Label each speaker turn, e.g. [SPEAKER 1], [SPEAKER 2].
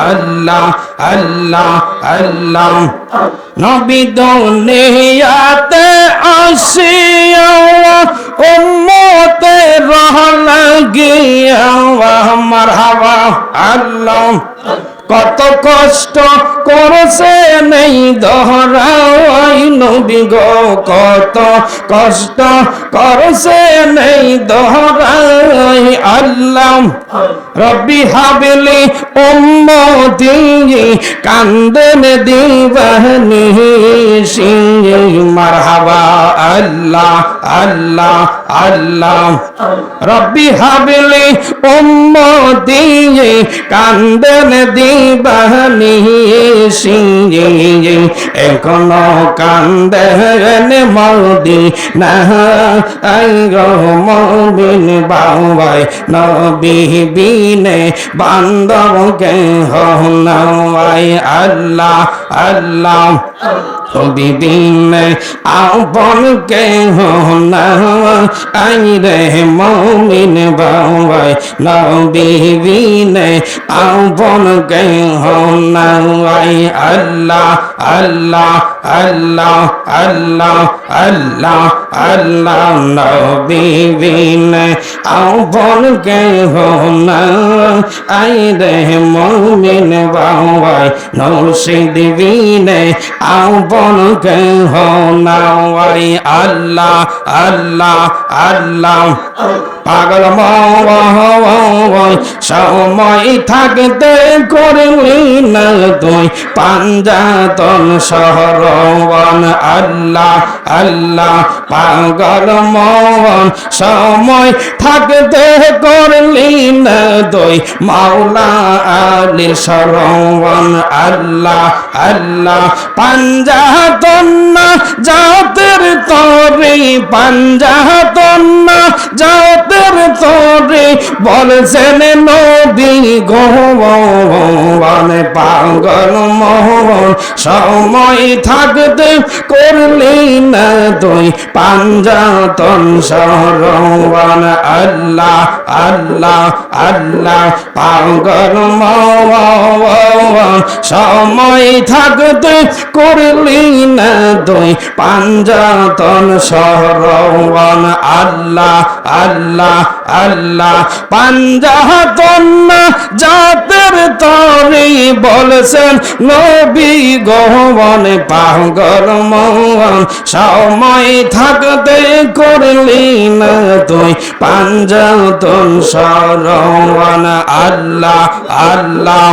[SPEAKER 1] আল্লাহ আল্লাহ আল্লাহ নবী দুনিয়াতে আসিয়া উম্মতে রহলাগিয়া মারহাবা আল্লাহ কত কষ্ট করছে নেই দহরাই নবী গো কত কষ্ট করছে নেই দহরাই আল্লাহ রব্বি হাবিলি উম্মতি কান্দেন দিবানি সিংহে মারহাবা আল্লাহ আল্লাহ আল্লাহ রব্বি হাবিলি উম্মতি কান্দেন দিবানি সিংহে এখনো কান্দেন মদিনা আই গো মুমিন বাবাই নবী বিনে বান্দব কে হনাই আল্লাহ আল্লাহ নবী বিনে আপন কে হনাই রে মুমিন বাবাই নবী বিনে আপন কে হনাই আল্লাহ আল্লাহ আল্লাহ আল্লাহ আল্লাহ আল্লাহ নবী বিনে আপন কে হনাই রে মুমিন বাবাই নরসিদ বিনে আপন কে হনাই আল্লাহ আল্লাহ আল্লাহ পাগল সময় থাকতে করলি না তুই পাঞ্জাতন শহরবন আল্লাহ আল্লাহ পাগল মন সময় থাকতে করলি না তুই মাওলা আলী শরবন আল্লাহ আল্লাহ পাঞ্জাতন না জাতের তরি পাঞ্জাতন না জাতের তরি বলছেন নবী গোবন পাগল মোহন সময় থাকতে করলি না তুই পাঞ্জাতন শরবন আল্লাহ আল্লাহ আল্লাহ পাগল মোহন সময় থাকতে করলি না তুই পাঞ্জাতন শরবন আল্লাহ আল্লাহ আল্লাহ পাঞ্জাতন জাতের তরি বলছেন নবী গোবন পাগল মোহন সময় থাকতে করলি না তুই পাঞ্জাতন শরবন আল্লাহ আল্লাহ